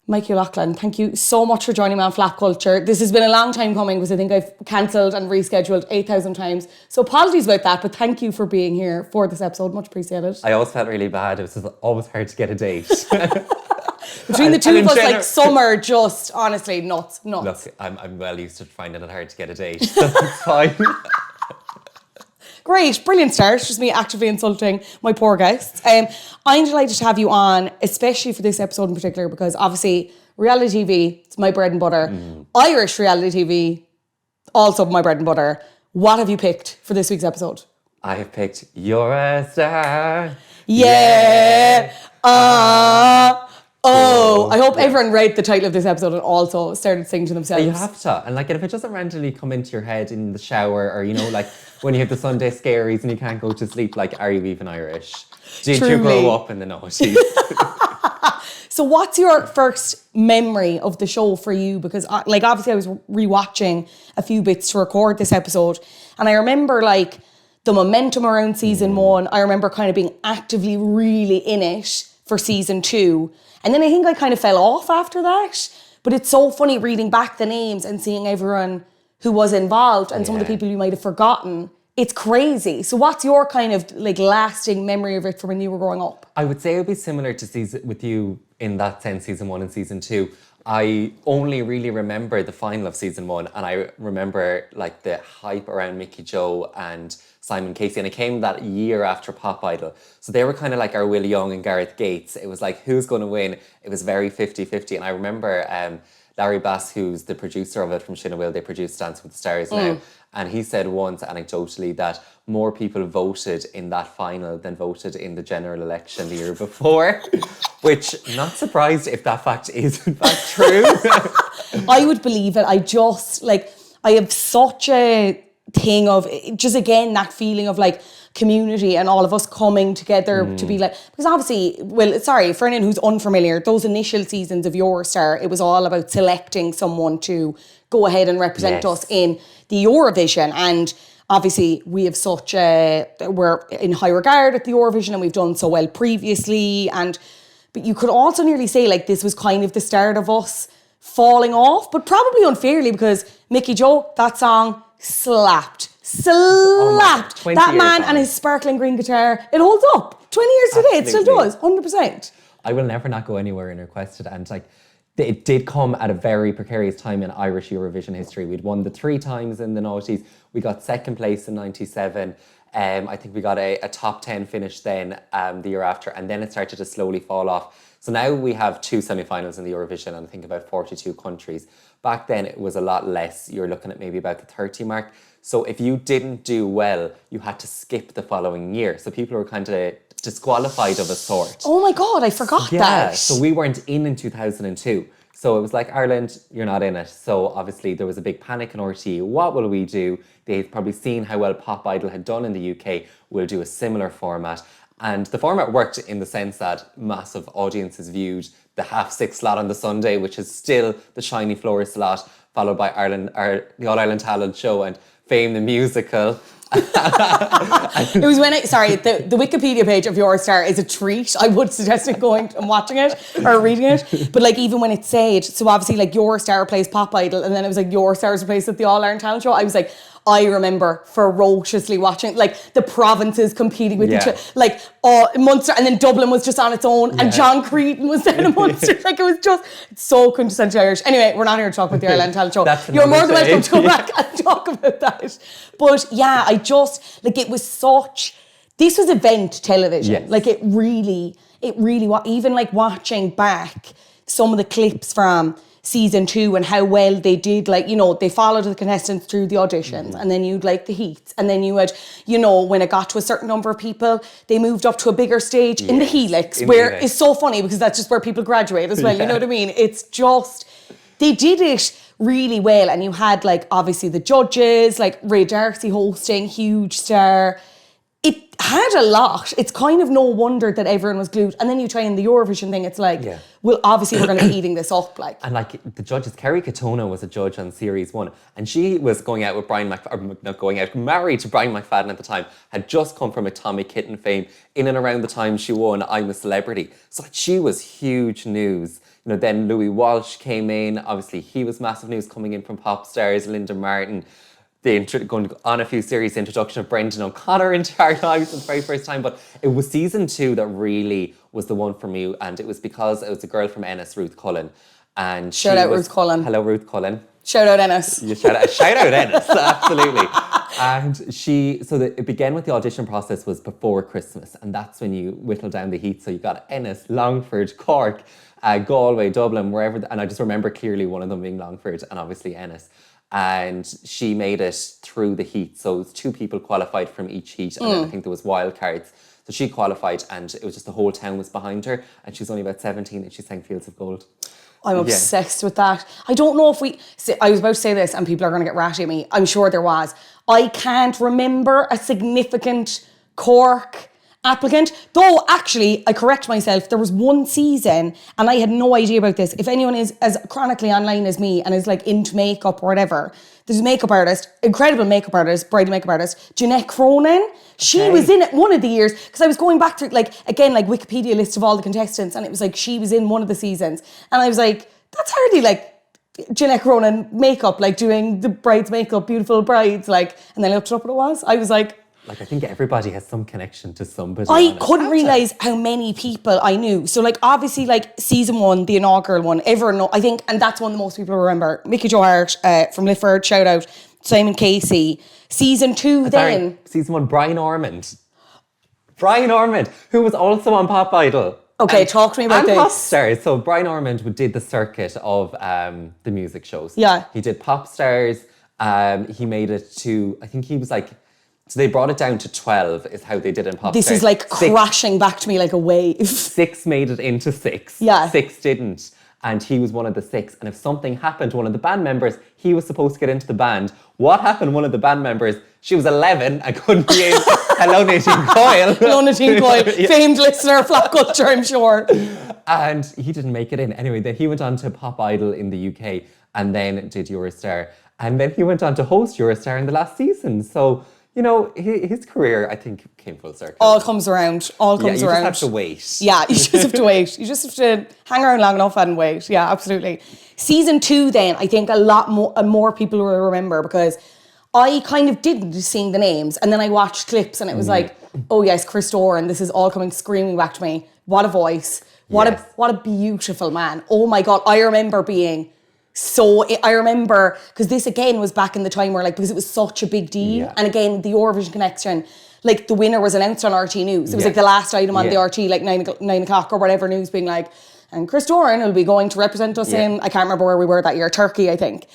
Mikie O'Loughlin, thank you so much for joining me on Flap Culture. This has been a long time coming because I think I've cancelled and rescheduled 8,000 times. So apologies about that, but thank you for being here for this episode. Much appreciated. I always felt really bad. It was always hard to get a date. Between the two of us, like summer, just honestly nuts. Look, I'm well used to finding it hard to get a date, so it's fine. Great, brilliant start. Just me actively insulting my poor guests. I'm delighted to have you on, especially for this episode in particular, because obviously reality TV, it's my bread and butter. Irish reality TV, also my bread and butter. What have you picked for this week's episode? I have picked You're a Star. Yeah. I hope everyone read the title of this episode and also started singing to themselves. You have to. And like, if it doesn't randomly come into your head in the shower, or, you know, like when you have the Sunday scaries and you can't go to sleep, like, are you even Irish? Did you grow up in the noughties? So what's your first memory of the show for you? Because like, obviously I was rewatching a few bits to record this episode, and I remember like the momentum around season 1. I remember kind of being actively really in it for season 2. And then I think I kind of fell off after that. But it's so funny reading back the names and seeing everyone who was involved and some of the people you might have forgotten. It's crazy. So what's your kind of like lasting memory of it from when you were growing up? I would say it would be similar to with you in that sense, season 1 and season 2. I only really remember the final of season 1, and I remember like the hype around Mickey Joe and Simon Casey, and it came that year after Pop Idol. So they were kind of like our Will Young and Gareth Gates. It was like, who's going to win? It was very 50-50. And I remember Larry Bass, who's the producer of it from Shin Will, they produce Dance with the Stars now. And he said once, anecdotally, that more people voted in that final than voted in the general election the year before. Which, not surprised if that fact is in fact true. I would believe it. I just, like, I have such a thing of, just again, that feeling of like community and all of us coming together to be like, because obviously, well, sorry, for anyone who's unfamiliar, those initial seasons of Eurostar, it was all about selecting someone to go ahead and represent us in the Eurovision. And obviously we have such we're in high regard at the Eurovision and we've done so well previously. But you could also nearly say like this was kind of the start of us falling off, but probably unfairly, because Mickey Joe, that song slapped. That man and his sparkling green guitar, it holds up. 20 years today, it still does, 100%. I will never not go anywhere in Requested, and like, it did come at a very precarious time in Irish Eurovision history. We'd won the 3 times in the noughties. We got second place in 97. I think we got a top 10 finish then the year after, and then it started to slowly fall off. So now we have 2 semi-finals in the Eurovision, and I think about 42 countries. Back then it was a lot less. You're looking at maybe about the 30 mark. So if you didn't do well, you had to skip the following year. So people were kind of disqualified of a sort. Oh my God, I forgot that. So we weren't in 2002. So it was like, Ireland, you're not in it. So obviously there was a big panic in RTE. What will we do? They'd probably seen how well Pop Idol had done in the UK. We'll do a similar format. And the format worked in the sense that massive audiences viewed the 6:30 slot on the Sunday, which is still the shiny floor slot, followed by the All Ireland Talent Show and Fame the Musical. It was when the Wikipedia page of Eurostar is a treat. I would suggest going and watching it or reading it. But like, even when it said, so obviously like Eurostar replaced Pop Idol, and then it was like Eurostar's replaced with the All Ireland Talent Show, I was like, I remember ferociously watching like the provinces competing with each other, like Munster, and then Dublin was just on its own, and John Creedon was down in Munster. Like, it was just so quintessentially Irish. Anyway, we're not here to talk about the Ireland Talent Show. You're more than welcome to go back and talk about that. But yeah, I just like, it was such. This was event television. Yes. Like it really was. Even like watching back some of the clips from season 2 and how well they did, like, you know, they followed the contestants through the auditions, and then you'd like the heats, and then you had, you know, when it got to a certain number of people, they moved up to a bigger stage in the helix, where it's so funny because that's just where people graduate as well, you know what I mean? It's just, they did it really well. And you had like obviously the judges, like Ray D'Arcy hosting, huge star. it had a lot. It's kind of no wonder that everyone was glued. And then you try in the Eurovision thing, it's like, well, obviously we're going to be eating this up. Like. And like the judges, Kerry Katona was a judge on Series 1, and she was going out with Brian McFadden, not going out, married to Brian McFadden at the time, had just come from a Tommy Kitten fame in and around the time she won I'm a Celebrity. So like, she was huge news. You know, then Louis Walsh came in, obviously he was massive news coming in from pop stars, Linda Martin. Going on a few series, the introduction of Brendan O'Connor into our lives for the very first time, but it was season 2 that really was the one for me, and it was because it was a girl from Ennis, Ruth Cullen, and shout out Ruth Cullen. Hello, Ruth Cullen. Shout out Ennis. Shout out Ennis, absolutely. And it began with the audition process was before Christmas, and that's when you whittle down the heat. So you got Ennis, Longford, Cork, Galway, Dublin, wherever, and I just remember clearly one of them being Longford, and obviously Ennis. And she made it through the heat. So it was 2 people qualified from each heat. And then I think there was wild cards. So she qualified and it was just the whole town was behind her. And she's only about 17 and she sang Fields of Gold. I'm obsessed with that. I don't know if I was about to say this and people are going to get ratty at me. I'm sure there was. I can't remember a significant Cork applicant. Though, actually, I correct myself, there was one season, and I had no idea about this. If anyone is as chronically online as me and is like into makeup or whatever, there's a makeup artist, incredible makeup artist, bridal makeup artist, Jeanette Cronin. She was in it one of the years, because I was going back through, like, again, like Wikipedia list of all the contestants, and it was like, she was in one of the seasons. And I was like, that's hardly like Jeanette Cronin makeup, like doing the bride's makeup, beautiful brides, like, and then I looked it up what it was. I was like, I think everybody has some connection to somebody. I couldn't realise how many people I knew. So like, obviously, like season 1, the inaugural one, everyone know, I think, and that's one that most people remember. Mickey Jo Hart from Lifford, shout out. Simon Casey. Season 2 then. Season 1, Brian Ormond. Brian Ormond, who was also on Pop Idol. Okay, talk to me about this. Pop Stars. So Brian Ormond did the circuit of the music shows. Yeah. He did Pop Stars. He made it to, I think he was like, so they brought it down to 12 is how they did in Pop Stars. This is like crashing back to me like a wave. 6 made it into 6. Yeah. 6 didn't. And he was one of the 6. And if something happened to one of the band members, he was supposed to get into the band. What happened to one of the band members? She was 11 and couldn't be in. Hello, Nadine Coyle. Hello, Nadine Coyle. Famed listener, Flop Culture, I'm sure. And he didn't make it in. Anyway, then he went on to Pop Idol in the UK and then did Eurostar. And then he went on to host Eurostar in the last season. So, you know, his career, I think, came full circle. All comes around. All comes around. You just have to wait. Yeah, you just have to wait. You just have to hang around long enough and wait. Yeah, absolutely. Season 2 then, I think a lot more people will remember, because I kind of didn't seeing the names, and then I watched clips and it was like, oh yes, Chris Doran, this is all coming screaming back to me. What a voice. What a beautiful man. Oh my God, I remember being... So I remember, because this again was back in the time where, like, because it was such a big deal. Yeah. And again, the Eurovision connection, like the winner was announced on RT News. It was like the last item on the RT, like 9 o'clock or whatever news, being like, and Chris Doran will be going to represent us in, I can't remember where we were that year, Turkey, I think.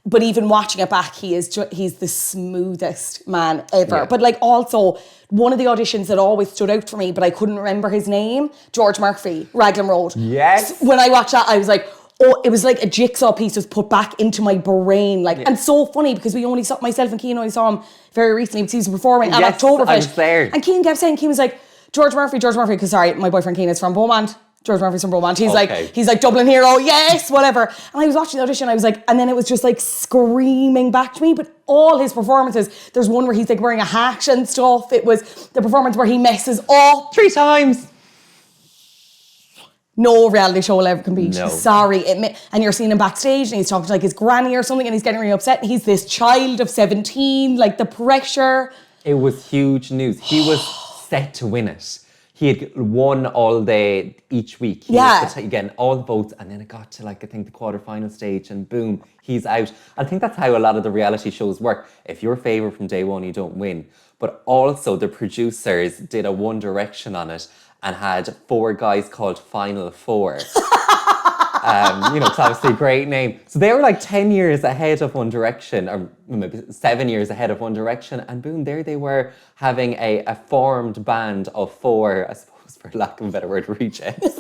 But even watching it back, he's the smoothest man ever. Yeah. But like, also, one of the auditions that always stood out for me, but I couldn't remember his name, George Murphy, Raglan Road. Yes. So when I watched that, I was like, oh, it was like a jigsaw piece was put back into my brain. Like, and so funny, because we only saw, myself and Cian only saw him very recently, because he was performing at Oktoberfest. I was there. And Cian kept saying, Cian was like, George Murphy, because sorry, my boyfriend Cian is from Beaumont. George Murphy's from Beaumont. He's like Dublin hero, yes, whatever. And I was watching the audition, I was like, and then it was just like screaming back to me. But all his performances, there's one where he's like wearing a hat and stuff. It was the performance where he messes up 3 times. No reality show will ever compete. No. Sorry. And you're seeing him backstage and he's talking to like his granny or something and he's getting really upset. And he's this child of 17, like the pressure. It was huge news. He was set to win it. He had won all day each week. He was getting all the votes, and then it got to like, I think the quarterfinal stage, and boom, he's out. I think that's how a lot of the reality shows work. If you're favourite from day one, you don't win. But also the producers did a One Direction on it and had 4 guys called Final Four. You know, it's obviously a great name. So they were like 10 years ahead of One Direction, or maybe 7 years ahead of One Direction. And boom, there they were having a formed band of 4, I suppose, for lack of a better word, rejects.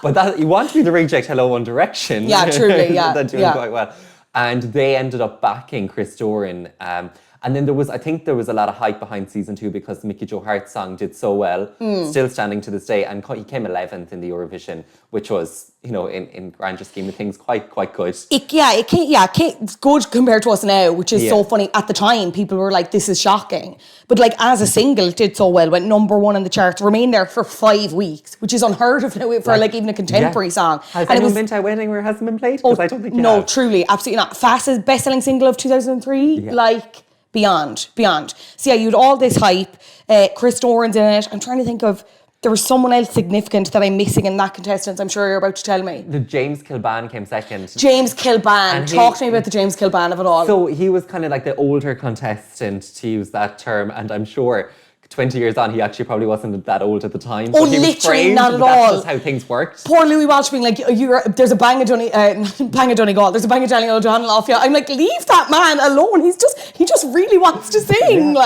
But that, you want to be the reject, hello, One Direction. Yeah, truly, yeah. They're doing quite well. And they ended up backing Chris Doran. And And then I think there was a lot of hype behind season 2 because the Mickey Joe Hart song did so well, still standing to this day. And he came 11th in the Eurovision, which was, in grander scheme of things, quite good. It's good compared to us now, which is so funny. At the time, people were like, this is shocking. But like as a single, it did so well, went #1 in the charts, remained there for 5 weeks, which is unheard of now for like even a contemporary song. Has anyone been to a wedding where it hasn't been played? Because I don't think No, truly, absolutely not. Fastest best-selling single of 2003, beyond. So yeah, you had all this hype. Chris Doran's in it. I'm trying to think of, there was someone else significant that I'm missing in that contestant. I'm sure you're about to tell me. The James Kilban came second. James Kilban. Talk to me about the James Kilban of it all. So he was kind of like the older contestant, to use that term, and I'm sure 20 years on, he actually probably wasn't that old at the time. Oh, literally not at all. That's just how things worked. Poor Louis Walsh being like, there's a bang of Donegal, there's a bang of Johnny O'Donnell off you. I'm like, leave that man alone. He just really wants to sing.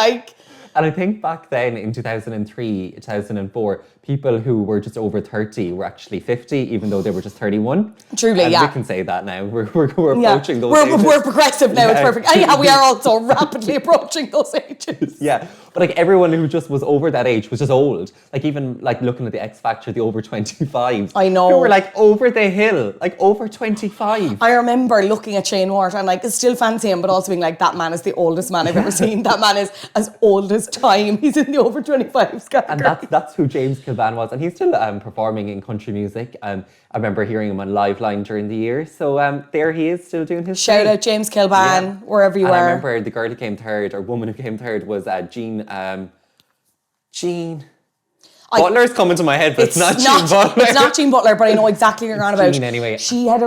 And I think back then in 2003, 2004, people who were just over 30 were actually 50, even though they were just 31. Truly, and we can say that now. We're approaching those ages. We're progressive now, it's perfect. Anyhow, we are also rapidly approaching those ages. Yeah, but like everyone who just was over that age was just old. Like even like looking at the X Factor, the over 25s. I know. Who were like over the hill, like over 25. I remember looking at Shane Ward and like still fancy him, but also being like, that man is the oldest man I've ever seen. That man is as old as time. He's in the over 25s category. And that's who James Kilban was. And he's still performing in country music. I remember hearing him on Live Line during the year. So there he is, still doing his Shout thing. out James Kilban, wherever you are. I remember the girl who came third, or woman who came third, was Jean Butler's coming to my head, but it's not Jean Butler. It's not Jean Butler, but I know exactly what you're on about. Jean, anyway. She had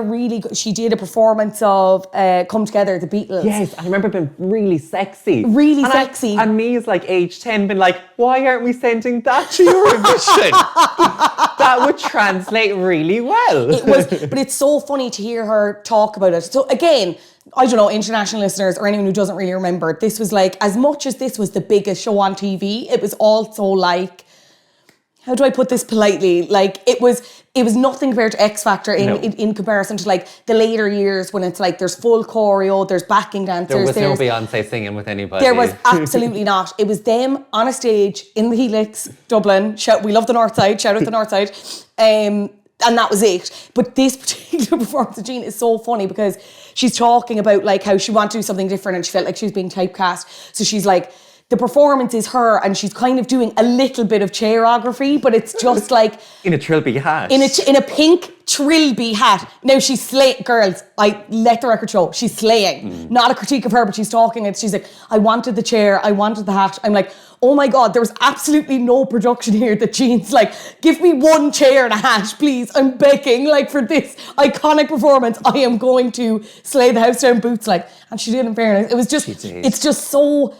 she did a performance of Come Together, the Beatles. Yes, I remember being really sexy. Really sexy. And me as like age 10 been like, why aren't we sending that to Eurovision? That would translate really well. It was, but it's so funny to hear her talk about it. So again, I don't know, international listeners or anyone who doesn't really remember, this was like, as much as this was the biggest show on TV, it was also like, how do I put this politely? Like it was nothing compared to X Factor in comparison to like the later years when it's like there's full choreo, there's backing dancers. There was no Beyonce singing with anybody. There was absolutely not. It was them on a stage in the Helix, Dublin. We love the North Side. Shout out the North Side. And that was it. But this particular performance of Jean is so funny because she's talking about like how she wanted to do something different and she felt like she was being typecast. So she's like, the performance is her and she's kind of doing a little bit of choreography, but it's just like... in a trilby hat. In a pink trilby hat. Now she's slaying, girls, I let the record show, she's slaying. Not a critique of her, but she's talking and she's like, I wanted the chair, I wanted the hat. I'm like, oh my God, there was absolutely no production here that Jean's like, give me one chair and a hat, please. I'm begging like for this iconic performance. I am going to slay the house down boots like. And she did, in fairness. It was just, it's just so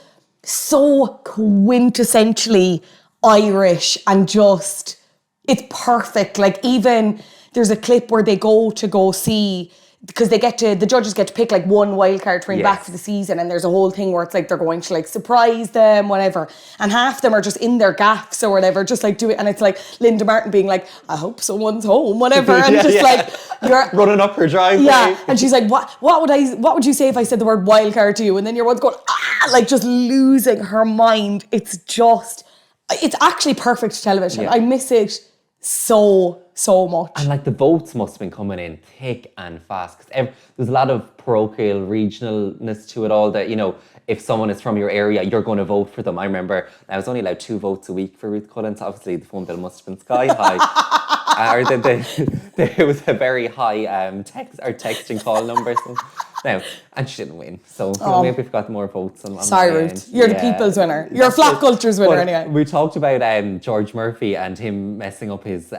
quintessentially Irish and just, it's perfect. Like even there's a clip where they go see, because the judges get to pick like one wildcard to bring back for the season, and there's a whole thing where it's like they're going to like surprise them, whatever, and half them are just in their gaffs or whatever, just like do it, and it's like Linda Martin being like, I hope someone's home, whatever, and like you're running up her driveway. Yeah, and she's like, what would you say if I said the word wildcard to you? And then your one's going, like just losing her mind. It's actually perfect television. Yeah. I miss it so much. And like the votes must have been coming in thick and fast because there's a lot of parochial regionalness to it all, that if someone is from your area, you're going to vote for them. I remember I was only allowed 2 votes a week for Ruth Cullen, so obviously the phone bill must have been sky high. There was a very high texting call number. So, and she didn't win. So maybe we've got more votes on sorry, Ruth. You're the people's winner. You're a flat culture's winner anyway. We talked about George Murphy and him messing up his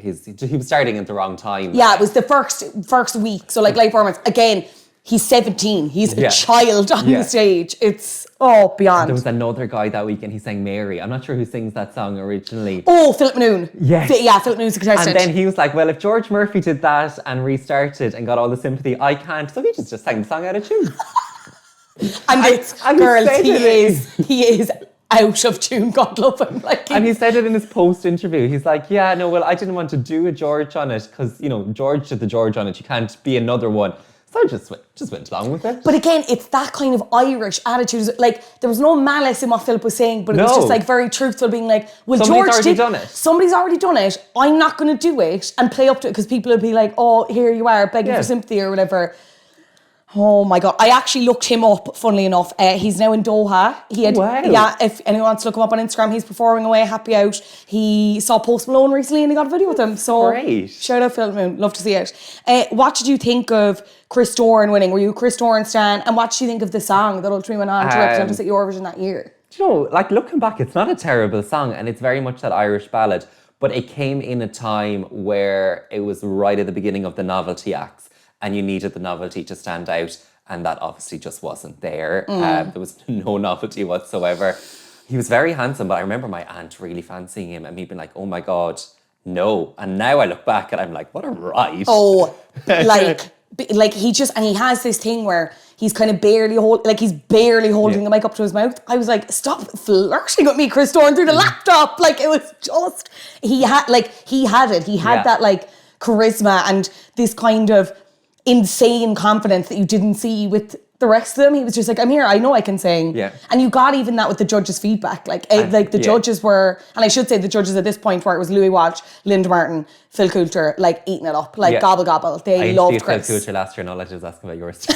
he was starting at the wrong time. Yeah, it was the first week. So like live performance, again, he's 17. He's a child on the stage. It's beyond. There was another guy that weekend, he sang Mary. I'm not sure who sings that song originally. Oh, Philip Noon. Yes. Philip Noon's a contestant. And then he was like, well, if George Murphy did that and restarted and got all the sympathy, I can't. So he just sang the song out of tune. He is out of tune, God love him. And he said it in his post-interview. He's like, I didn't want to do a George on it because, George did the George on it. You can't be another one. So I just went along with it. But again, it's that kind of Irish attitude. Like, there was no malice in what Philip was saying, but it was No. just like very truthful, being like, well, Somebody's George already done it. Somebody's already done it. I'm not going to do it and play up to it because people will be like, oh, here you are, begging for sympathy or whatever. Oh my God. I actually looked him up, funnily enough. He's now in Doha. Wow. Yeah, if anyone wants to look him up on Instagram, he's performing away, happy out. He saw Post Malone recently and he got a video with him. So Great. Shout out Phil Moon. Love to see it. What did you think of Chris Doran winning? Were you a Chris Doran stan? And what did you think of the song that ultimately went on to represent us at Eurovision that year? Do you know, like looking back, it's not a terrible song and it's very much that Irish ballad, but it came in a time where it was right at the beginning of the novelty acts and you needed the novelty to stand out. And that obviously just wasn't there. There was no novelty whatsoever. He was very handsome, but I remember my aunt really fancying him and me being like, oh my God, no. And now I look back and I'm like, what a ride. Oh, like he just, and he has this thing where he's kind of barely holding the mic up to his mouth. I was like, stop flirting with me, Chris Doran, through the laptop. Like, it was just, he had it. He had that like charisma and this kind of insane confidence that you didn't see with the rest of them. He was just like, I'm here, I know I can sing. Yeah. And you got even that with the judges' feedback. Like the judges were, and I should say the judges at this point where it was Louis Walsh, Linda Martin, Phil Coulter, like eating it up, like gobble gobble. They loved Chris. Phil Coulter last year and all I did was ask him about yours.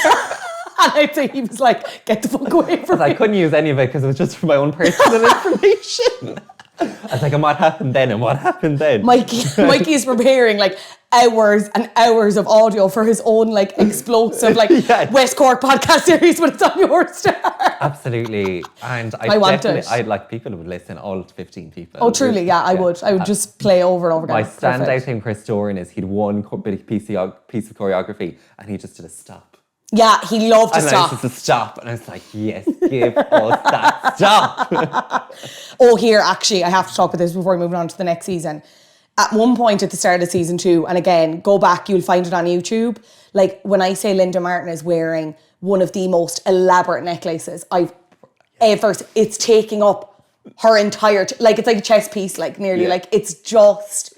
And I'd say he was like, get the fuck away from me. I couldn't use any of it because it was just for my own personal information. I was like, and what happened then? And what happened then? Mikey is preparing like hours and hours of audio for his own like explosive like West Cork podcast series, but it's on your star. Absolutely. And I'd like people who would listen, all 15 people. Oh, truly, yeah, I would. I would just play over and over again. My standout thing, Chris Doran, is he'd one piece of choreography and he just did a stop. Yeah, he loved to stop. And I just to stop. And I was like, yes, give us that stop. Oh, here, actually, I have to talk about this before we move on to the next season. At one point at the start of season 2, and again, go back, you'll find it on YouTube. Like, when I say Linda Martin is wearing one of the most elaborate necklaces I've ever seen, it's taking up her entire, like, it's like a chess piece, like, nearly. Like, it's just...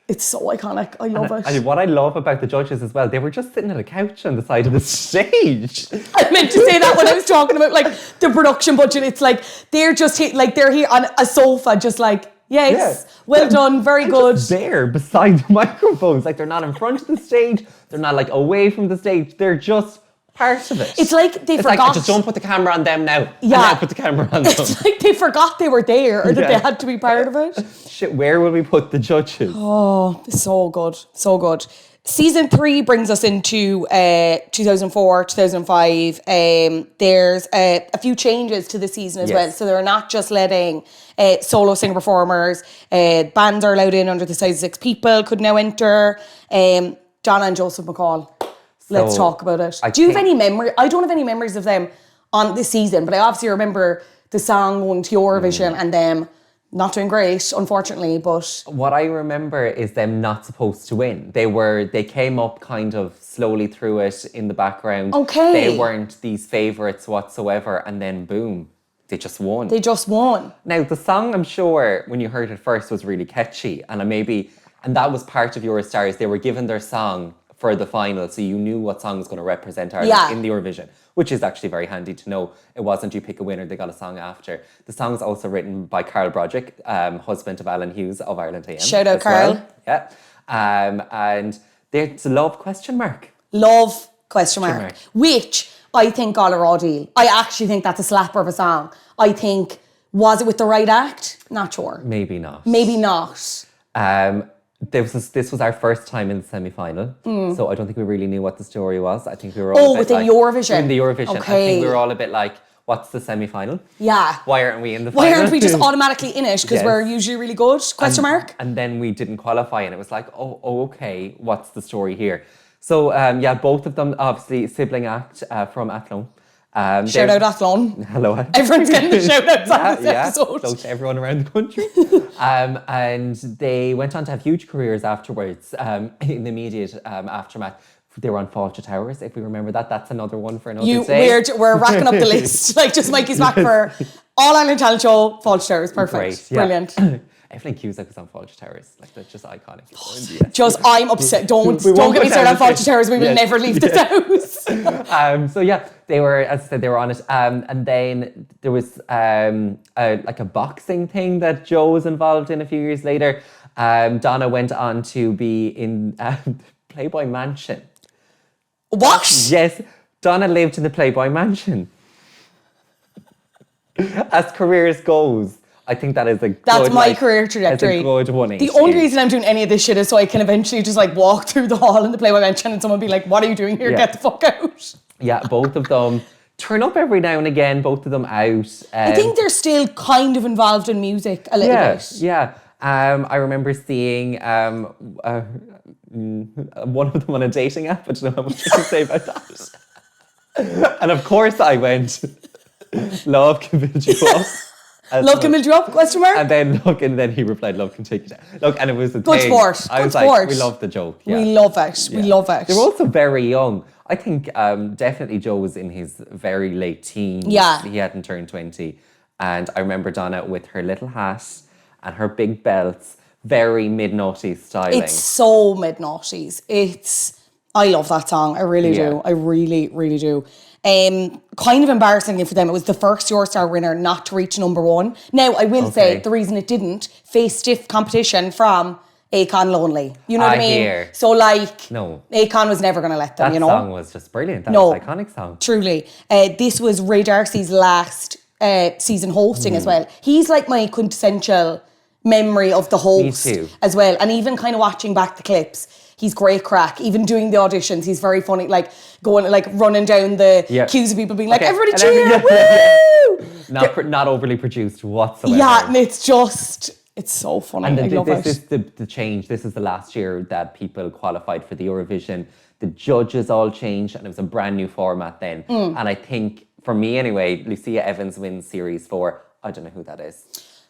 It's so iconic. I love it. And what I love about the judges as well, they were just sitting at a couch on the side of the stage. I meant to say that when I was talking about like the production budget. It's like they're just they're here on a sofa, just like, well done, very good. Just there beside the microphones, like they're not in front of the stage, they're not like away from the stage, they're just part of it. It's like they forgot. Like, just don't put the camera on them now. Yeah. And now put the camera on them. It's like they forgot they were there or that they had to be part of it. Shit, where will we put the judges? Oh, so good. So good. Season 3 brings us into 2004, 2005. There's a few changes to the season as well. So they're not just letting solo singer performers. Bands are allowed in under the size of 6 people, could now enter. Donna and Joseph McCall. Let's talk about it. Do you have any memory? I don't have any memories of them on this season, but I obviously remember the song going to Eurovision and them not doing great, unfortunately, but... What I remember is them not supposed to win. They came up kind of slowly through it in the background. Okay. They weren't these favourites whatsoever, and then boom, they just won. Now, the song, I'm sure, when you heard it first, was really catchy, and that was part of Eurostars. They were given their song for the final, so you knew what song was going to represent Ireland in the Eurovision, which is actually very handy to know. It wasn't you pick a winner, they got a song after. The song's also written by Carl Broderick, husband of Alan Hughes of Ireland AM. Shout out, Carl. Well. Yeah. And there's Love question mark. Love question mark. Which I think got a raw deal. I actually think that's a slapper of a song. I think, was it with the right act? Not sure. Maybe not. This was our first time in the semi-final, so I don't think we really knew what the story was. I think we were all within Eurovision. In the Eurovision, okay. I think we were all a bit like, what's the semi-final? Yeah. Why aren't we in the final? Why aren't we just automatically in it? Because we're usually really good? Question mark. And then we didn't qualify, and it was like, oh, okay, what's the story here? So, both of them, obviously, sibling act from Athlone. Shout out Athlone. Hello. Everyone's getting the shout outs on this episode. Close to everyone around the country. And they went on to have huge careers afterwards in the immediate aftermath. They were on Fáilte Towers, if we remember that. That's another one for another day. We're racking up the list. Like, just Mikey's back for All Ireland Talent Show, Fáilte Towers. Perfect. Great, yeah. Brilliant. Evelyn Cusack was on Fawlty Towers. Like, that's just iconic. Yes. Just, I'm upset. Don't get me started on Fawlty Towers. We will never leave this house. So yeah, they were, as I said, they were on it. And then there was like a boxing thing that Joe was involved in a few years later. Donna went on to be in Playboy Mansion. What? Yes, Donna lived in the Playboy Mansion. As careers goes, I think that is a good, that's my career trajectory. It's a good 180. The only reason I'm doing any of this shit is so I can eventually just like walk through the hall in the Playboy Mansion and someone be like, what are you doing here? Yeah. Get the fuck out. Yeah, both of them turn up every now and again, both of them out. I think they're still kind of involved in music a little bit. Yeah. I remember seeing one of them on a dating app. I don't know how much I can say about that. And of course I went, love can build you up. Love can build you up, question mark? And then he replied, love can take you down. Look, and it was a Good thing. sport. I was Good like, sport. we love the joke. Yeah. We love it. Yeah. We love it. They were also very young. I think definitely Joe was in his very late teens. Yeah. He hadn't turned 20. And I remember Donna with her little hat and her big belts, very mid-noughties styling. It's so mid-noughties. I love that song. I really do. I really, really do. Kind of embarrassingly for them, it was the first Eurostar winner not to reach number one. Now, I will say the reason it didn't face stiff competition from Akon Lonely. You know what I mean? Hear. So like, No. Akon was never going to let them, That you know? song was just brilliant. That was an iconic song. Truly. This was Ray D'Arcy's last season hosting as well. He's like my quintessential memory of the host as well. And even kind of watching back the clips, he's great crack. Even doing the auditions, he's very funny. Like going, like running down the queues of people being like, everybody cheer, woo! Not overly produced whatsoever. Yeah, and it's so funny. And I love this it. is the change. This is the last year that people qualified for the Eurovision. The judges all changed and it was a brand new format then. And I think, for me anyway, Lucia Evans wins Series 4. I don't know who that is.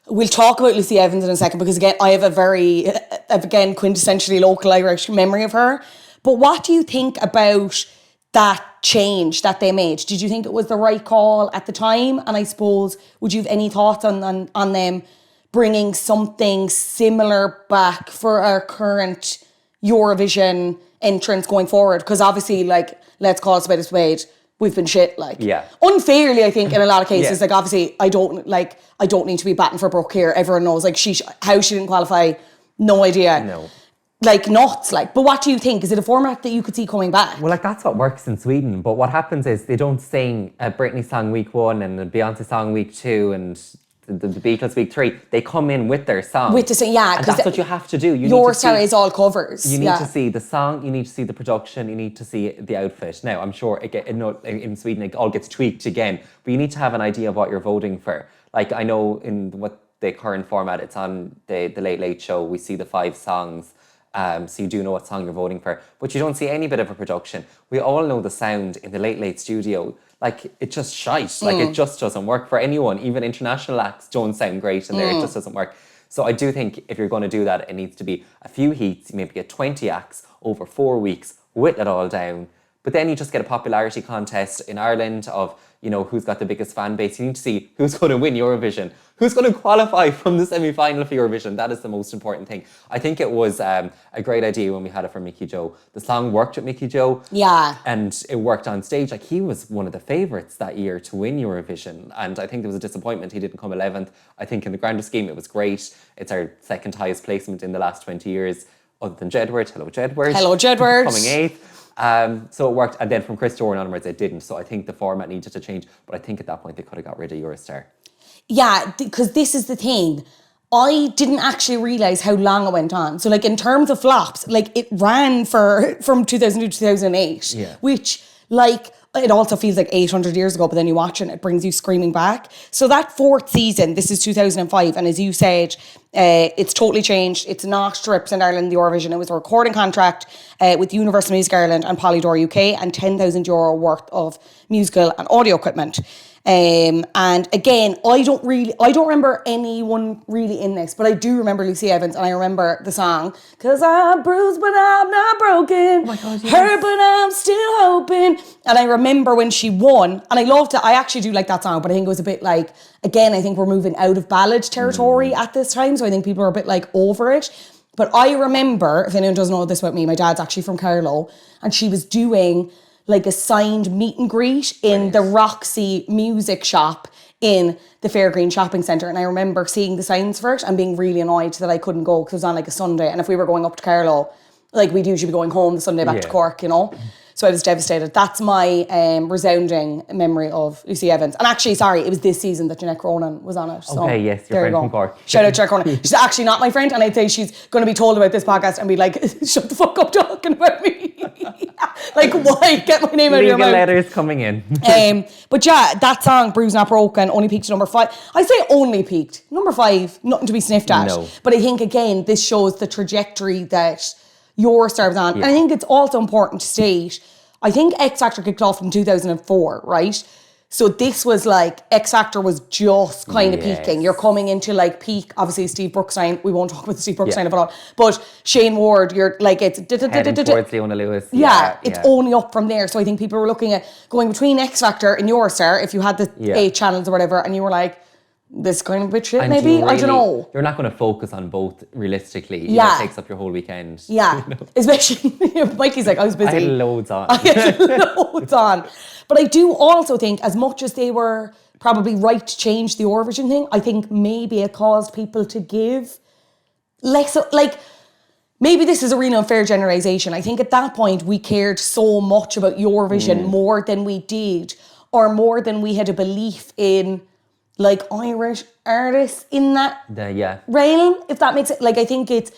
We'll talk about Lucy Evans in a second because again, I have a very, again, quintessentially local Irish memory of her. But what do you think about that change that they made? Did you think it was the right call at the time? And I suppose, would you have any thoughts on them bringing something similar back for our current Eurovision entrance going forward? Because obviously, like, let's call it a spade, we've been shit, like. Yeah. Unfairly, I think, in a lot of cases. Like, obviously, I don't need to be batting for Brooke here. Everyone knows, like, how she didn't qualify, no idea. No. Like, nuts, like. But what do you think? Is it a format that you could see coming back? Well, like, that's what works in Sweden. But what happens is they don't sing a Britney song week 1 and a Beyonce song week 2 and the Beatles week 3. They come in with their song. With the song, yeah. And that's what you have to do. Your star is all covers. You need to see the song, you need to see the production, you need to see the outfit. Now, I'm sure in Sweden it all gets tweaked again, but you need to have an idea of what you're voting for. Like, I know in what the current format, it's on the Late Late Show, we see the 5 songs. So you do know what song you're voting for, but you don't see any bit of a production. We all know the sound in the Late Late studio. Like, it's just shite. Like, it just doesn't work for anyone. Even international acts don't sound great in there. It just doesn't work. So I do think if you're going to do that, it needs to be a few heats, maybe get 20 acts over 4 weeks, whittle it all down. But then you just get a popularity contest in Ireland of, you know, who's got the biggest fan base. You need to see who's going to win Eurovision, who's going to qualify from the semi-final for Eurovision. That is the most important thing. I think it was a great idea when we had it for Mikie Joe. The song worked with Mikie Joe. Yeah. And it worked on stage. Like, he was one of the favourites that year to win Eurovision. And I think there was a disappointment he didn't come 11th. I think in the grander scheme, it was great. It's our second highest placement in the last 20 years, other than Jedward. Hello, Jedward. Hello, Jedward. Coming 8th. So it worked, and then from Chris Doran onwards it didn't. So I think the format needed to change, but I think at that point they could have got rid of Eurostar. Yeah, because this is the thing. I didn't actually realise how long it went on. So like in terms of flops, like it ran from 2002 to 2008, which like it also feels like 800 years ago, but then you watch it and it brings you screaming back. So that 4th season, this is 2005, and as you said, it's totally changed. It's not to represent Ireland in the Eurovision. It was a recording contract with Universal Music Ireland and Polydor UK and €10,000 worth of musical and audio equipment. And again, I don't remember anyone really in this, but I do remember Lucy Evans, and I remember the song, "'Cause I'm bruised but I'm not broken, oh my God, yes. hurt but I'm still hoping." And I remember when she won, and I loved it. I actually do like that song, but I think it was a bit like, again, I think we're moving out of ballad territory at this time, so I think people are a bit like over it. But I remember, if anyone doesn't know this about me, my dad's actually from Carlow, and she was doing like a signed meet and greet in the Roxy music shop in the Fairgreen shopping centre. And I remember seeing the signs for it and being really annoyed that I couldn't go because it was on like a Sunday. And if we were going up to Carlow, like we'd usually be going home the Sunday back to Cork, you know? So I was devastated. That's my resounding memory of Lucy Evans. And actually, sorry, it was this season that Jeanette Cronin was on it. So okay, yes, your friend from Cork. Shout out to Jeanette Cronin. She's actually not my friend, and I'd say she's going to be told about this podcast and be like, shut the fuck up talking about me. Like, why? Get my name out of your mouth. Legal letters coming in. But yeah, that song, Bruised Not Broken, only peaked at number 5. I say only peaked. Number 5, nothing to be sniffed at. No. But I think, again, this shows the trajectory that Your Star was on. Yeah. And I think it's also important to state, I think X Factor kicked off in 2004, right? So this was like, X Factor was just kind of peaking. You're coming into like peak, obviously Steve Brookstein, we won't talk about Steve Brookstein at all, but Shane Ward, you're like, it's... Heading towards Leona Lewis. It's only up from there. So I think people were looking at going between X Factor and Your Star, if you had the 8 channels or whatever, and you were like, this kind of a bit shit, and maybe? Really, I don't know. You're not going to focus on both realistically. It takes up your whole weekend. Yeah. You know? Especially, Mikey's like, I was busy. I had loads on. But I do also think, as much as they were probably right to change the Eurovision thing, I think maybe it caused people to give less, like, maybe this is a really unfair generalisation. I think at that point we cared so much about Eurovision more than we did, or more than we had a belief in like Irish artists in that realm, if that makes it. Like, I think it's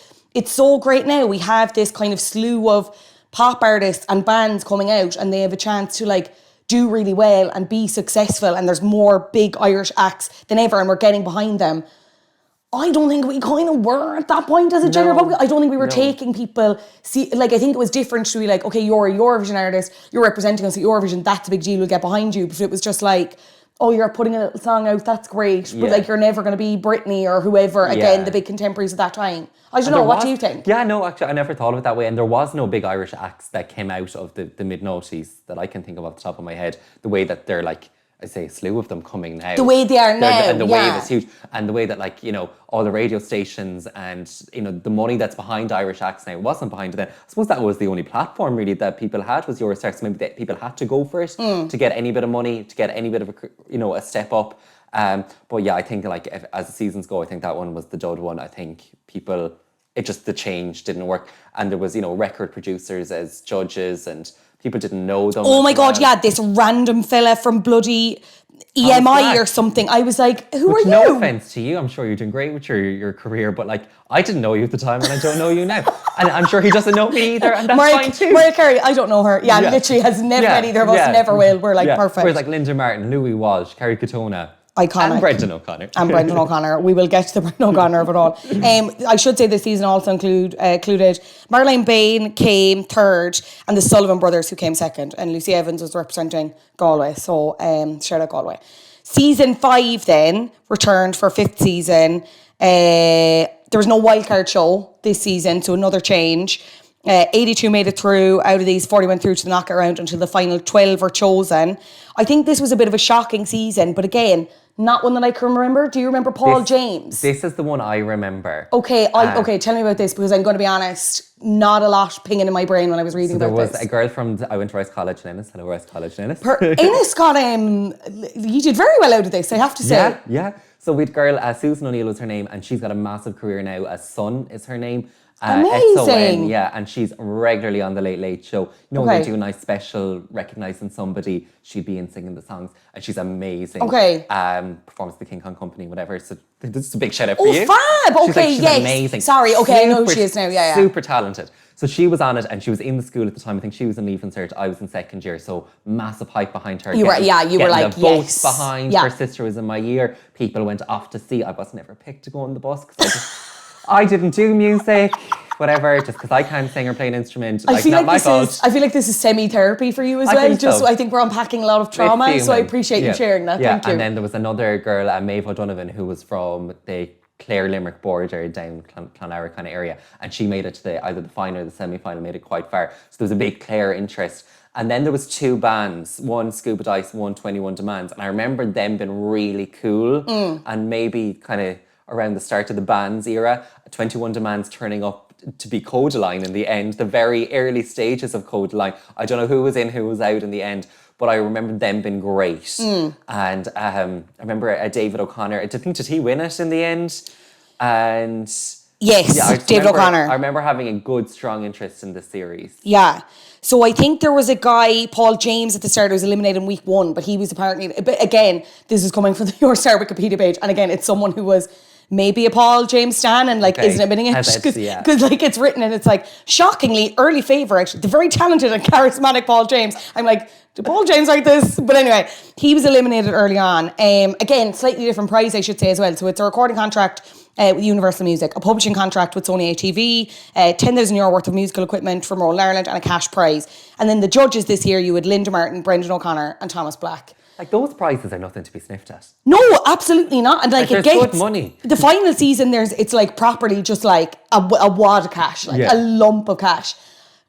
so great now. We have this kind of slew of pop artists and bands coming out, and they have a chance to like do really well and be successful, and there's more big Irish acts than ever, and we're getting behind them. I don't think we kind of were at that point as a general public. I don't think we were taking people, like, I think it was different to be like, okay, you're a Eurovision artist, you're representing us at Eurovision, that's a big deal, we'll get behind you. But it was just like, oh, you're putting a little song out, that's great, but like you're never going to be Britney or whoever, again, the big contemporaries of that time. I don't know, what do you think? Yeah, no, actually, I never thought of it that way, and there was no big Irish acts that came out of the mid-noughties that I can think of off the top of my head, the way that they're like, I say a slew of them coming now. The way they are now, and the wave is huge. And the way that, like, you know, all the radio stations and, you know, the money that's behind Irish acts now wasn't behind it then. I suppose that was the only platform, really, that people had, was Eurostar. So maybe people had to go for it to get any bit of money, to get any bit of, a step up. But yeah, I think, like, as the seasons go, I think that one was the dud one. I think people, the change didn't work. And there was, record producers as judges, and people didn't know them. Oh my God, yeah, this random fella from bloody EMI or something. I was like, who are you? No offence to you, I'm sure you're doing great with your career, but like, I didn't know you at the time and I don't know you now. And I'm sure he doesn't know me either, and that's fine too. Mariah Carey, I don't know her. Yeah, literally has never met either of us, never will. We're like, perfect. Whereas like Linda Martin, Louis Walsh, Carrie Katona. Iconic. And Brendan O'Connor. Brendan O'Connor. We will get to the Brendan O'Connor of it all. I should say this season also included Marlene Bain came third, and the Sullivan Brothers, who came second, and Lucy Evans was representing Galway. So shout out Galway. Season 5 then returned for 5th season. There was no wildcard show this season, so another change. 82 made it through. Out of these, 40 went through to the knockout round until the final 12 were chosen. I think this was a bit of a shocking season, but again, not one that I can remember. Do you remember Paul James? This is the one I remember. Okay, tell me about this, because I'm going to be honest, not a lot pinging in my brain when I was reading about this. There was a girl from, I went to Rice College in Ennis. Hello, Rice College in Ennis. Ennis got, you did very well out of this, I have to say. Yeah. So we had girl, Susan O'Neill was her name, and she's got a massive career now. Sun is her name. Amazing. XON, and she's regularly on the Late Late Show. They do a nice special recognising somebody. She'd be in singing the songs, and she's amazing. Performance of the King Kong Company, whatever. So this is a big shout out for you. Oh, fab! She's amazing. Sorry, I know who she is now. Yeah. Super talented. So she was on it, and she was in the school at the time. I think she was in Leaving Cert. I was in second year, so massive hype behind her. You were like, the boats behind. Her sister was in my year. People went off to see. I was never picked to go on the bus because I didn't do music. whatever, just because I can't sing or play an instrument. I Like, feel not my like fault. I feel like this is semi-therapy for you as I well. think Just so. I think we're unpacking a lot of trauma, It's so I human. appreciate you sharing that. Yeah, Thank you. and then there was another girl, Maeve O'Donovan, who was from the Clare Limerick border down Clonlara kind of area, and she made it to either the final or the semi-final, made it quite far. So there was a big Clare interest. And then there was two bands, one Scuba Dice, one 21 Demands, and I remember them being really cool, and maybe kind of around the start of the bands era, 21 Demands turning up to be Codaline in the end, the very early stages of Codaline. I don't know who was in, who was out in the end, but I remember them being great. And I remember David O'Connor, did he win it in the end? And Yes, yeah, David O'Connor. I remember having a good, strong interest in the series. Yeah. So I think there was a guy, Paul James, at the start who was eliminated in week 1, but he was apparently, but again, this is coming from your Star Wikipedia page, and again, it's someone who was maybe a Paul James stan and like isn't admitting it because like it's written and it's like shockingly early favourite, the very talented and charismatic Paul James. I'm like, did Paul James like this? But anyway, he was eliminated early on. Again, slightly different prize I should say as well. So it's a recording contract with Universal Music, a publishing contract with Sony ATV, €10,000 worth of musical equipment from Roll Ireland, and a cash prize. And then the judges this year, you had Linda Martin, Brendan O'Connor, and Thomas Black. Like, those prizes are nothing to be sniffed at. No, absolutely not. And like it there's gets good money. The final season, it's like properly just like a wad of cash, like a lump of cash.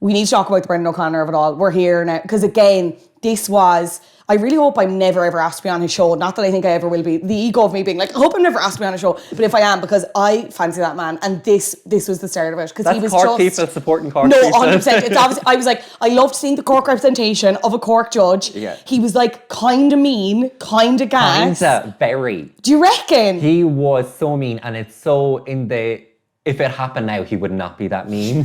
We need to talk about the Brendan O'Connor of it all. We're here now because again, this was. I really hope I'm never ever asked to be on his show. Not that I think I ever will be. The ego of me being like, I hope I'm never asked to be on a show. But if I am, because I fancy that man, and this was the start of it. Because he was Cork just people supporting Cork no, people. 100%. It's obviously, I was like, I loved seeing the Cork representation of a Cork judge. Yeah. He was like kind of mean, kind of gas. Kinda, very. Do you reckon? He was so mean, and it's so if it happened now, he would not be that mean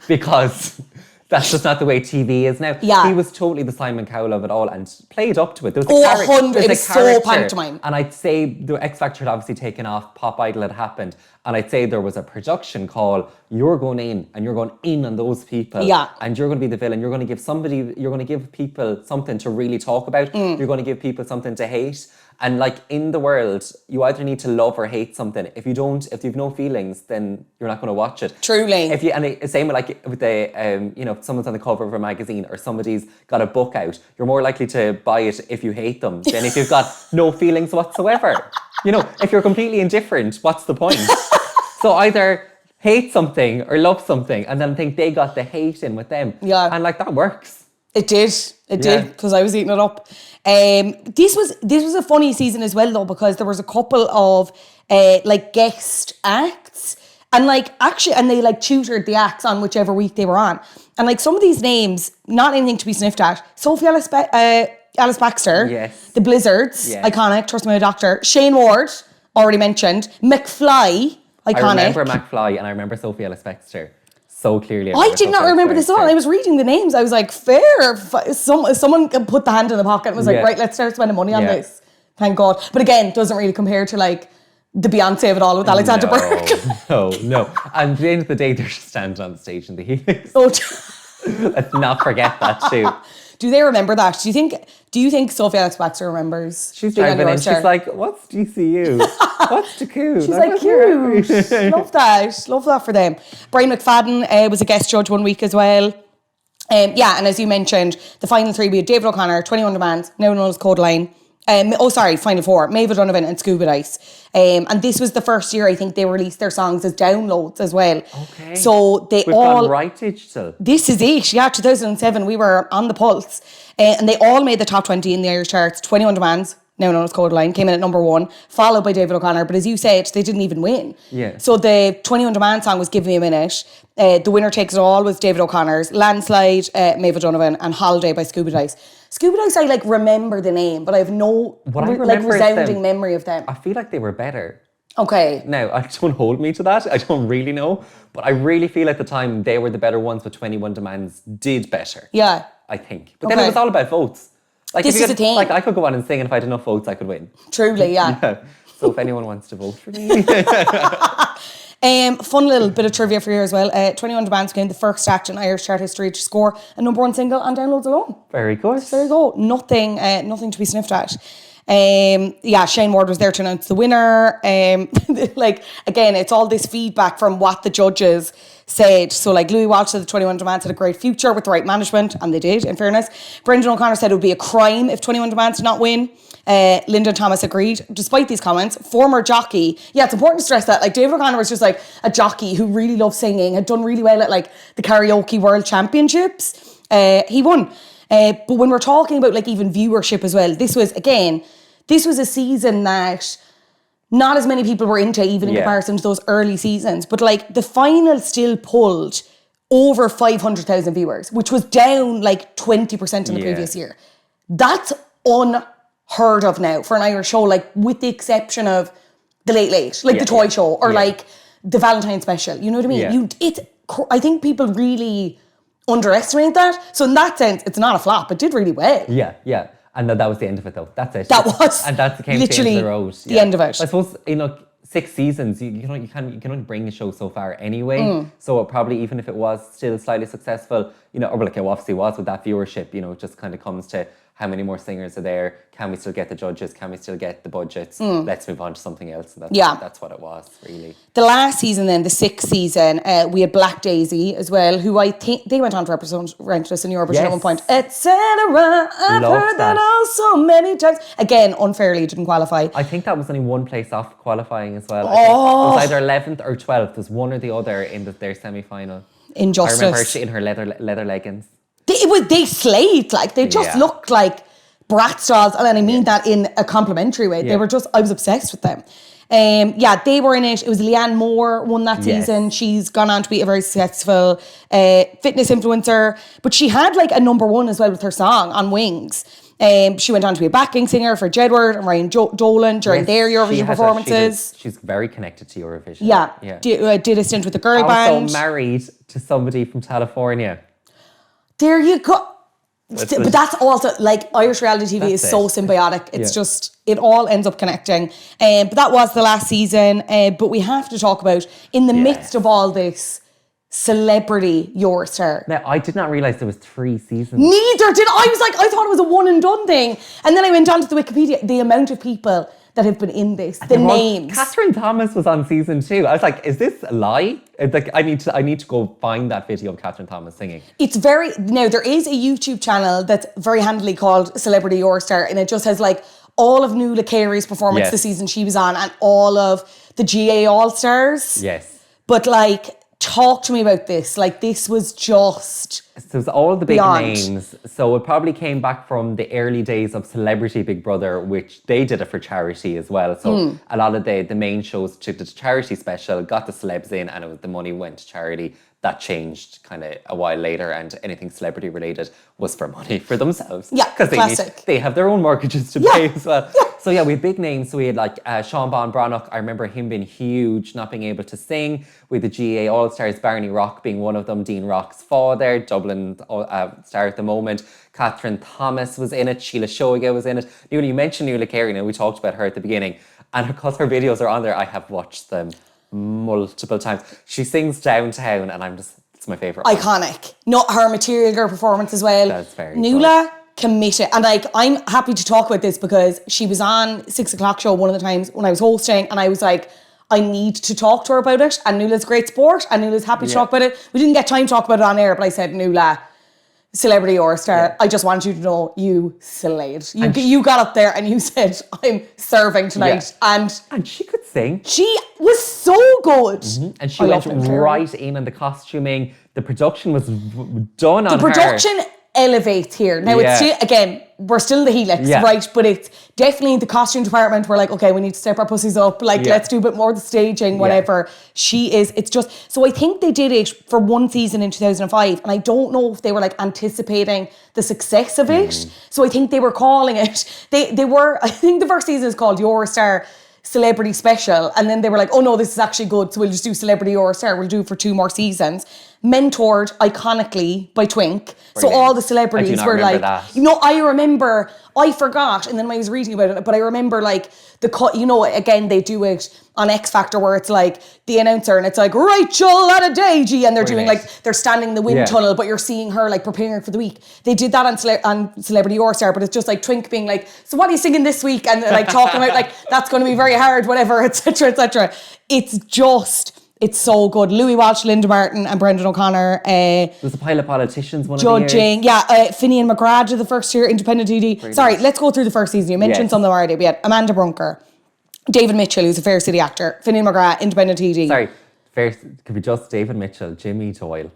because that's just not the way TV is now. Yeah. He was totally the Simon Cowell of it all and played up to it. There was Oh, a character. 100. It was so pantomime. And I'd say the X Factor had obviously taken off, Pop Idol had happened, and I'd say there was a production call, you're going in and you're going in on those people. Yeah. And you're going to be the villain. You're going to give people something to really talk about. You're going to give people something to hate. And like in the world, you either need to love or hate something. If you've no feelings, then you're not going to watch it. Truly. Same with like with the if someone's on the cover of a magazine or somebody's got a book out, you're more likely to buy it if you hate them than if you've got no feelings whatsoever. If you're completely indifferent, what's the point? So either hate something or love something, and then think they got the hate in with them. Yeah. And like that works. It did, because I was eating it up. This was a funny season as well though, because there was a couple of like guest acts, and like actually, and they like tutored the acts on whichever week they were on, and like some of these names, not anything to be sniffed at. Sophie Alice Baxter, yes, the Blizzards, yes, iconic. Trust Me, a Doctor. Shane Ward, already mentioned. McFly, iconic. I remember McFly and I remember Sophie Ellis Baxter so clearly. I did not remember this at all. I was reading the names. I was like, fair. Someone put the hand in the pocket and was like, right, let's start spending money on this. Thank God. But again, it doesn't really compare to like the Beyonce of it all with Alexander Burke. No. And at the end of the day, they're just standing on the stage in the helix. Oh, let's not forget that too. Do they remember that? Do you think Sophie Alex Baxter remembers? She's driving in. She's like, what's GCU? What's Taku? She's like, cute. Love that. Love that for them. Brian McFadden was a guest judge one week as well. And as you mentioned, the final three, we had David O'Connor, 21 Demands, now known as Codaline. Final four, Maeve O'Donovan and Scuba Dice. And this was the first year I think they released their songs as downloads as well. Okay. So we've gone right digital. This is it. 2007, we were on the pulse. And they all made the top 20 in the Irish charts. 21 Demands, now known as Codaline, came in at number 1, followed by David O'Connor. But as you said, they didn't even win. Yeah. So the 21 Demand song was Give Me a Minute. The winner takes it all was David O'Connor's. Landslide, Maeve O'Donovan, and Holiday by Scuba Dice. Scuba Dice, I like remember the name, but I have no resounding memory of them. I feel like they were better. Okay. Now, don't hold me to that. I don't really know. But I really feel at the time they were the better ones, but 21 Demands did better. Yeah. I think. But then it was all about votes. Like this is the thing. Like I could go on and sing, and if I had enough votes, I could win. Truly, yeah. So if anyone wants to vote for me. Fun little bit of trivia for you as well. 21 Demands became the first act in Irish chart history to score a number 1 single on downloads alone. Very good. So there you go. Nothing to be sniffed at. Yeah, Shane Ward was there to announce the winner. Like, again, it's all this feedback from what the judges said. So, like, Louis Walsh said the 21 Demands had a great future with the right management, and they did, in fairness. Brendan O'Connor said it would be a crime if 21 Demands did not win. Lyndon Thomas agreed. Despite these comments, former jockey, yeah, it's important to stress that, like, David O'Connor was just like a jockey who really loved singing, had done really well at like the Karaoke World Championships. He won. But when we're talking about like even viewership as well, this was a season that not as many people were into, even in comparison to those early seasons. But like the final still pulled over 500,000 viewers, which was down like 20% in the previous year. That's unheard of now for an Irish show, like with the exception of the Late Late, like the Toy Show, or like the Valentine Special. You know what I mean? I think people really underestimate that. So in that sense, it's not a flop. It did really well. Yeah. And that was the end of it, though. That's it. That was and that came literally to the end of the road. The end of it. I suppose 6 seasons. You can only bring a show so far anyway. So it probably, even if it was still slightly successful, or like it obviously was with that viewership, it just kind of comes to how many more singers are there? Can we still get the judges? Can we still get the budgets? Let's move on to something else. And that's what it was, really. The last season then, the 6th season, we had Black Daisy as well, who I think, they went on to represent us in Eurovision at one point. Etc. I've heard that all so many times. Again, unfairly didn't qualify. I think that was only one place off qualifying as well. I think it was either 11th or 12th. There's one or the other in their semi-final. Injustice. I remember her in her leather leggings. They slayed, like, they just looked like Bratz dolls, and I mean that in a complimentary way. They were just, I was obsessed with them. They were in it. It was Leanne Moore won that season. She's gone on to be a very successful fitness influencer, but she had like a #1 as well with her song On Wings. She went on to be a backing singer for Jedward and Ryan Dolan during their Eurovision performances. She's very connected to Eurovision. Yeah. Did a stint with the girl band. Also married to somebody from California. There you go. But that's also, like, Irish reality TV is so symbiotic. It's just, it all ends up connecting. But that was the last season. But we have to talk about, in the midst of all this, Celebrity Eurostar. Now, I did not realise there was 3 seasons. Neither did I. I thought it was a one and done thing. And then I went on to the Wikipedia, the amount of people that have been in this, the names. Catherine Thomas was on season 2. I was like, is this a lie? Like, I need to go find that video of Catherine Thomas singing. Now there is a YouTube channel that's very handily called Celebrity Eurostar, and it just has like all of Nuala Carey's performance the season she was on, and all of the GA All-Stars. Yes. But like, talk to me about this. Like, this was just... So it was all the big beyond. names. So it probably came back from the early days of Celebrity Big Brother, which they did it for charity as well. So a lot of the main shows took the charity special, got the celebs in, and the money went to charity. That changed kind of a while later, and anything celebrity related was for money for themselves. Yeah, because they have their own mortgages to pay as well. Yeah. So yeah, we had big names. So we had like Sean Bon Brannock. I remember him being huge, not being able to sing. We had the GA All-Stars, Barney Rock being one of them, Dean Rock's father, Dublin star at the moment. Catherine Thomas was in it. Sheila Shoiga was in it. You mentioned Nuala Carey. Now, we talked about her at the beginning, and because her videos are on there, I have watched them multiple times. She sings Downtown, and it's my favourite. Iconic. Not her Material Girl performance as well. That's very Nuala committed. And like, I'm happy to talk about this because she was on 6 o'clock show one of the times when I was hosting, and I was like, I need to talk to her about it. And Nuala's great sport, and Nuala's happy to talk about it. We didn't get time to talk about it on air, but I said, Nuala, Celebrity Eurostar, I just want you to know you slayed. You got up there and you said, I'm serving tonight. Yeah. And she could sing. She was so good. And she went right in on the costuming. The production was done on her. The production elevates here. Now, it's still, again, we're still the helix, right? But it's definitely the costume department. We're like, okay, we need to step our pussies up. Like, let's do a bit more of the staging, whatever. It's just, so I think they did it for one season in 2005. And I don't know if they were like anticipating the success of it. So I think they were calling it, I think the first season is called Eurostar Celebrity Special, and then they were like, oh no, this is actually good, so we'll just do Celebrity Eurostar, we'll do it for 2 more seasons. mentored iconically by Twink. So Brilliant. all the celebrities I do not were remember like, that. you know, I forgot, and then when I was reading about it, but I remember like you know, again, they do it on X Factor where it's like the announcer and it's like, Rachel Adedeji, and they're doing Brilliant. like, they're standing in the wind Yeah. tunnel, but you're seeing her like preparing for the week. They did that on Celebrity All Star, but it's just like Twink being like, so what are you singing this week? And like talking about like, that's going to be very hard, whatever, etc., etc. It's so good. Louis Walsh, Linda Martin, and Brendan O'Connor. There's a pile of politicians one of the years. Judging, Finney and McGrath did the first year, independent TD. Sorry, let's go through the first season. You mentioned some of them already. We had Amanda Brunker, David Mitchell, who's a Fair City actor, Finney and McGrath, independent TD. Sorry, could be just David Mitchell, Jimmy Doyle.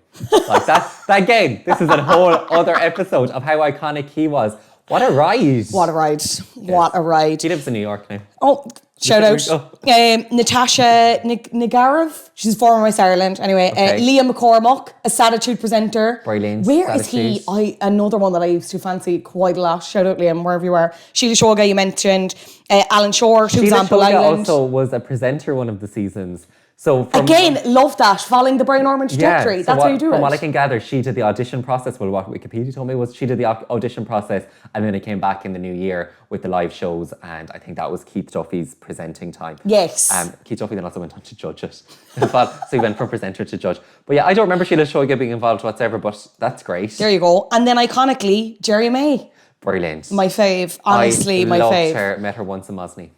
Like that again, this is a whole other episode of how iconic he was. What a ride. What a ride. What a ride. He lives in New York now. Oh, shout out. Natasha Nigarov, she's former Miss Ireland. Anyway, Liam McCormack, a Satitude presenter. Brilliant. Where is he? Another one that I used to fancy quite a lot. Shout out Liam, wherever you are. Sheila Shoga, you mentioned. Alan Shore, who's on Ample Island. also was a presenter one of the seasons. So again, love that, following the Brian Norman trajectory. That's how you do it. From what I can gather, she did the audition process. Well, what Wikipedia told me was she did the audition process, and then it came back in the new year with the live shows, and I think that was Keith Duffy's presenting time. Yes. Keith Duffy then also went on to judge it. So he went from presenter to judge. But yeah, I don't remember Sheila Shoiga being involved whatsoever, but that's great. There you go. And then iconically, Jerry May. Brilliant. My fave. Honestly, my fave. I loved her. Met her once in Mosney.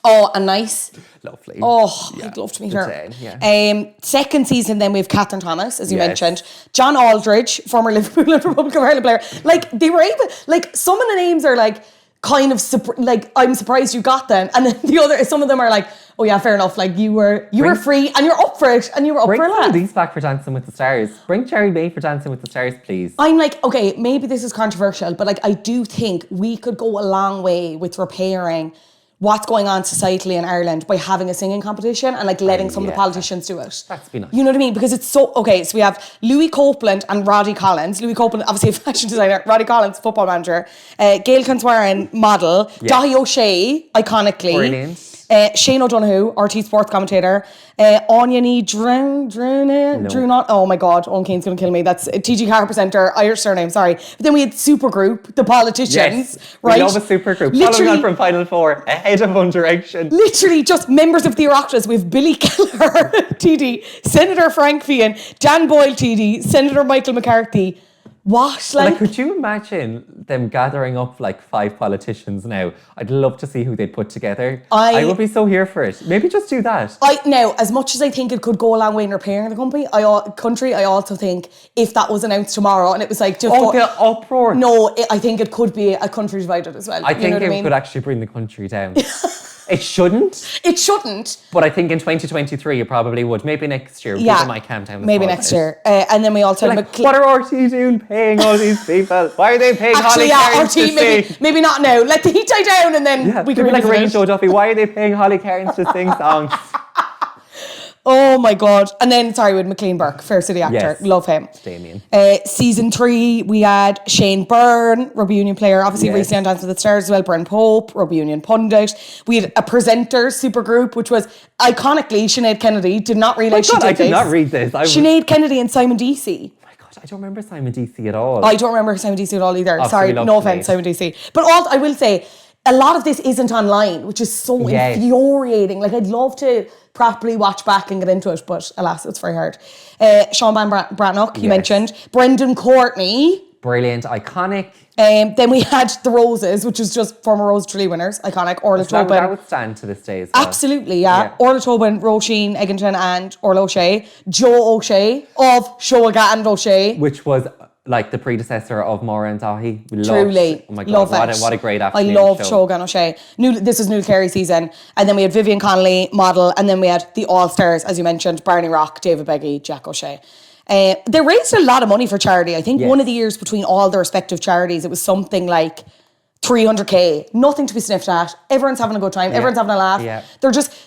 Oh, and nice. Lovely. Oh, yeah. I'd love to meet her. 10, yeah. Second season, then we have Catherine Thomas, as you mentioned. John Aldridge, former Liverpool and Republic of Ireland player. Like, they were able, like, some of the names are like, kind of, like, I'm surprised you got them. And then some of them are like, oh yeah, fair enough. Like, you were free and you're up for it and you were up for a laugh. Bring these back for Dancing with the Stars. Bring Jerry May for Dancing with the Stars, please. I'm like, okay, maybe this is controversial, but like, I do think we could go a long way with repairing what's going on societally in Ireland by having a singing competition and like letting some of the politicians do it. That's been nice. You know what I mean? Because it's so, okay, so we have Louis Copeland and Roddy Collins. Louis Copeland, obviously a fashion designer. Roddy Collins, football manager. Gail Conswaran, model. Yes. Dahi O'Shea, iconically. Brilliant. Shane O'Donoghue, RT sports commentator. Anya Ní Drunot. Oh my God, Owen Keane's going to kill me. That's a TG Carr presenter, Irish surname, sorry. But then we had Supergroup, the politicians, yes, right? We love a Supergroup. Following on from Final Four, ahead of One Direction. Literally just members of the Oireachtas. We have Billy Keller, TD, Senator Frank Fian, Dan Boyle, TD, Senator Michael McCarthy. What? Like, could you imagine them gathering up like 5 politicians now? I'd love to see who they'd put together. I would be so here for it. Maybe just do that. Now, as much as I think it could go a long way in repairing the country, I also think if that was announced tomorrow and it was like... the uproar. No, I think it could be a country divided as well. I think it could actually bring the country down. It shouldn't. It shouldn't. But I think in 2023 it probably would. Maybe next year. People might calm down. Maybe next year. And then we also... what are RT doing paying all these people? Why are they paying Holly Cairns to sing? Maybe not now. Let the heat die down and then we can be like Ring Joe Duffy. Why are they paying Holly Cairns to sing songs? Oh my God. And then, sorry, with McLean Burke, Fair City actor. Yes. Love him. Damien. Season 3, we had Shane Byrne, rugby union player, obviously recently on Dancing with the Stars as well, Bren Pope, rugby union pundit. We had a presenter supergroup, which was iconically Sinead Kennedy. Did not realise she did this. I did not read this. Sinead Kennedy and Simon Deasy. I don't remember Simon Deasy at all. I don't remember Simon Deasy at all either. Absolutely. Sorry, no offence, Simon Deasy. But I will say, a lot of this isn't online, which is so infuriating. Like, I'd love to properly watch back and get into it, but alas, it's very hard. Sean Van Bratnock, you mentioned. Brendan Courtney. Brilliant, iconic. Then we had The Roses, which is just former Rose Tralee winners, iconic. Orla Tobin. That would stand to this day as well. Absolutely, yeah. Orla Tobin, Roisin Egginton and Orla O'Shea. Joe O'Shea of Shoaga and O'Shea. Which was like the predecessor of Maura and Dahi. Truly. Oh my God, what a great afternoon I love Shoaga and O'Shea. This was Neil Carey season. And then we had Vivian Connolly, model. And then we had the All-Stars, as you mentioned, Barney Rock, David Beggy, Jack O'Shea. They raised a lot of money for charity. I think one of the years between all the respective charities, it was something like 300k. Nothing to be sniffed at. Everyone's having a good time. Everyone's having a laugh. Yeah.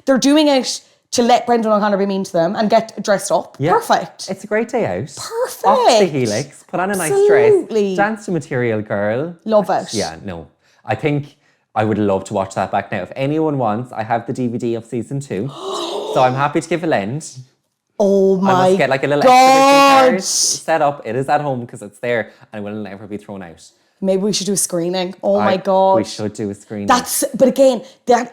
They're doing it to let Brendan O'Connor be mean to them and get dressed up. Yeah. Perfect. It's a great day out. Perfect. Off the Helix, put on a nice dress, dance to Material Girl. Love it. Yeah, no. I think I would love to watch that back now. If anyone wants, I have the DVD of season 2. So I'm happy to give a lend. Oh I my must get like a little God. exhibition card set up. It is at home because it's there and it will never be thrown out. Maybe we should do a screening. Oh my God. We should do a screening. But again,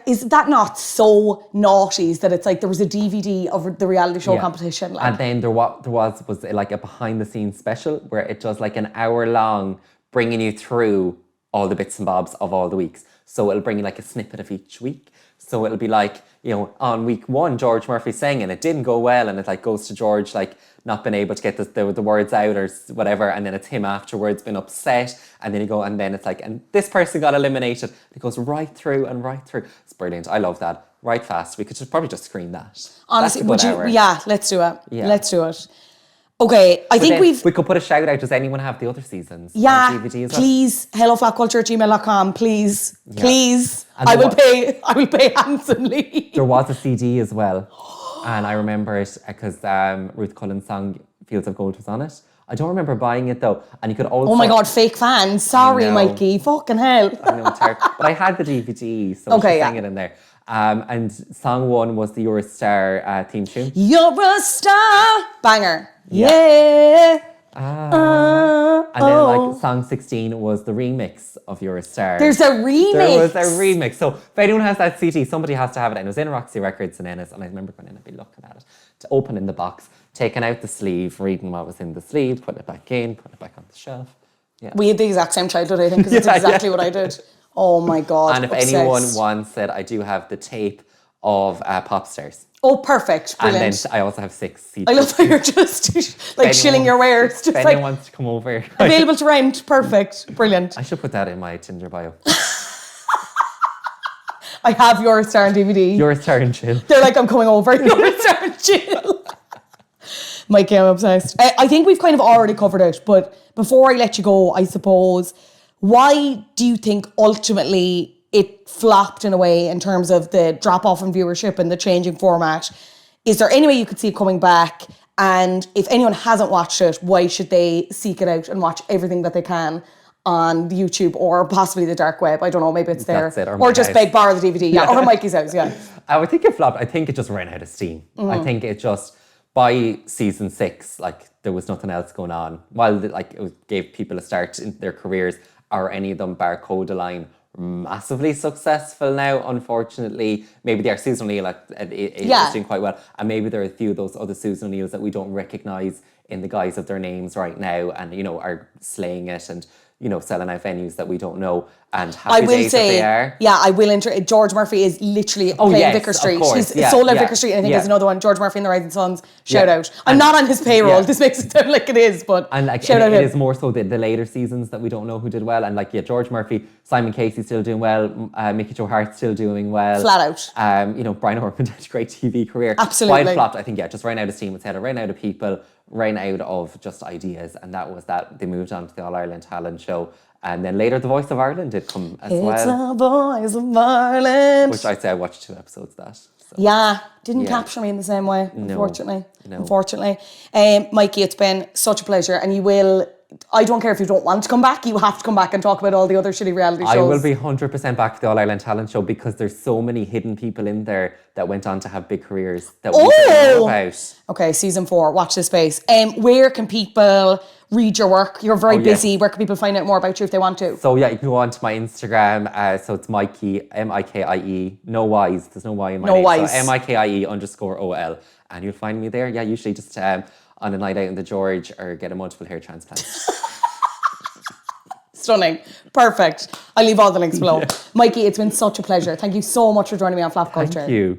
is that not so naughty that it's like there was a DVD of the reality show competition? Like. And then there was like a behind the scenes special where it does like an hour long bringing you through all the bits and bobs of all the weeks. So it'll bring you like a snippet of each week. So it'll be like, you know, on week 1, George Murphy sang and it didn't go well, and it like goes to George like not being able to get the words out or whatever, and then it's him afterwards being upset, and then and then it's like, and this person got eliminated. It goes right through and right through. It's brilliant. I love that. Right fast. We could probably just screen that. Honestly, would you? Hour. Yeah, let's do it. Yeah. Let's do it. Okay, I think we could put a shout out. Does anyone have the other seasons? Yeah, on DVD as well? please, helloflatculture@gmail.com, please, Yeah. please. And I will pay handsomely. There was a CD as well, and I remember it because Ruth Cullen's song "Fields of Gold" was on it. I don't remember buying it though, and you could also. Oh my God, fake fans! Sorry, Mikey. Fucking hell. I know it's hard, but I had the DVD, so she sang it in there. And song 1 was the You're a Star theme tune. You're a star, banger. Yeah. And then like song 16 was the remix of You're a Star. There's a remix. There was a remix. So if anyone has that CD, somebody has to have it. And it was in Roxy Records in Ennis, and I remember going in and be looking at it, to open in the box, taking out the sleeve, reading what was in the sleeve, putting it back in, putting it back on the shelf. Yeah. We had the exact same childhood, I think, because it's exactly what I did. Oh my God. And if anyone wants it, I do have the tape of Pop Stars. Oh, perfect. Brilliant. And then I also have 6 CDs. I love how you're just like shilling your wares. Just If like anyone wants to come over. available to rent. Perfect. Brilliant. I should put that in my Tinder bio. I have Your Star on DVD. You're a Star and chill. They're like, I'm coming over. Your Star and chill. Mikey, I'm obsessed. I think we've kind of already covered it, but before I let you go, I suppose, why do you think ultimately it flopped in a way in terms of the drop-off in viewership and the changing format? Is there any way you could see it coming back? And if anyone hasn't watched it, why should they seek it out and watch everything that they can on YouTube or possibly the dark web? I don't know, maybe it's there. That's it, or just beg, borrow the DVD. Yeah, or Mikey's house, yeah. I think it flopped. I think it just ran out of steam. I think it just, by season 6, like there was nothing else going on. While it gave people a start in their careers, are any of them, bar Codaline, massively successful now? Unfortunately, maybe they are. Susan O'Neill is doing quite well, and maybe there are a few of those other Susan O'Neills that we don't recognise in the guise of their names right now, and are slaying it and selling out venues that we don't know. And happy days that they are. Yeah, I will George Murphy is literally playing Vicar Street. Of course. He's sold out Vicar Street, and I think there's another one, George Murphy and the Rising Suns. Shout out. I'm not on his payroll. This makes it sound like it is, but shout out. It is more so the later seasons that we don't know who did well. And George Murphy, Simon Casey still doing well, Mickey Jo Hart still doing well. Flat out. Brian Ormond had a great TV career. Absolutely. While flopped, I think, just ran out of steam. It's had ran out of people, ran out of just ideas, and that was that. They moved on to the All Ireland Talent Show. And then later, The Voice of Ireland did come as well. It's the Voice of Ireland. Which I'd say I watched 2 episodes of that. So. Yeah, didn't capture me in the same way, unfortunately. No. Unfortunately. Mikey, it's been such a pleasure. And you will, I don't care if you don't want to come back, you have to come back and talk about all the other shitty reality shows. I will be 100% back for the All Ireland Talent Show, because there's so many hidden people in there that went on to have big careers that we don't know about. Okay, season 4, watch this space. Where can people read your work? You're very busy. Where can people find out more about you if they want to? So you can go on to my Instagram. So it's Mikie, Mikie, no Y's. There's no Y in my name. Y's. So Mikie_OL. And you'll find me there. Yeah, usually just on a night out in the George, or get a multiple hair transplant. Stunning. Perfect. I'll leave all the links below. Mikey, it's been such a pleasure. Thank you so much for joining me on Flap Culture. Thank you.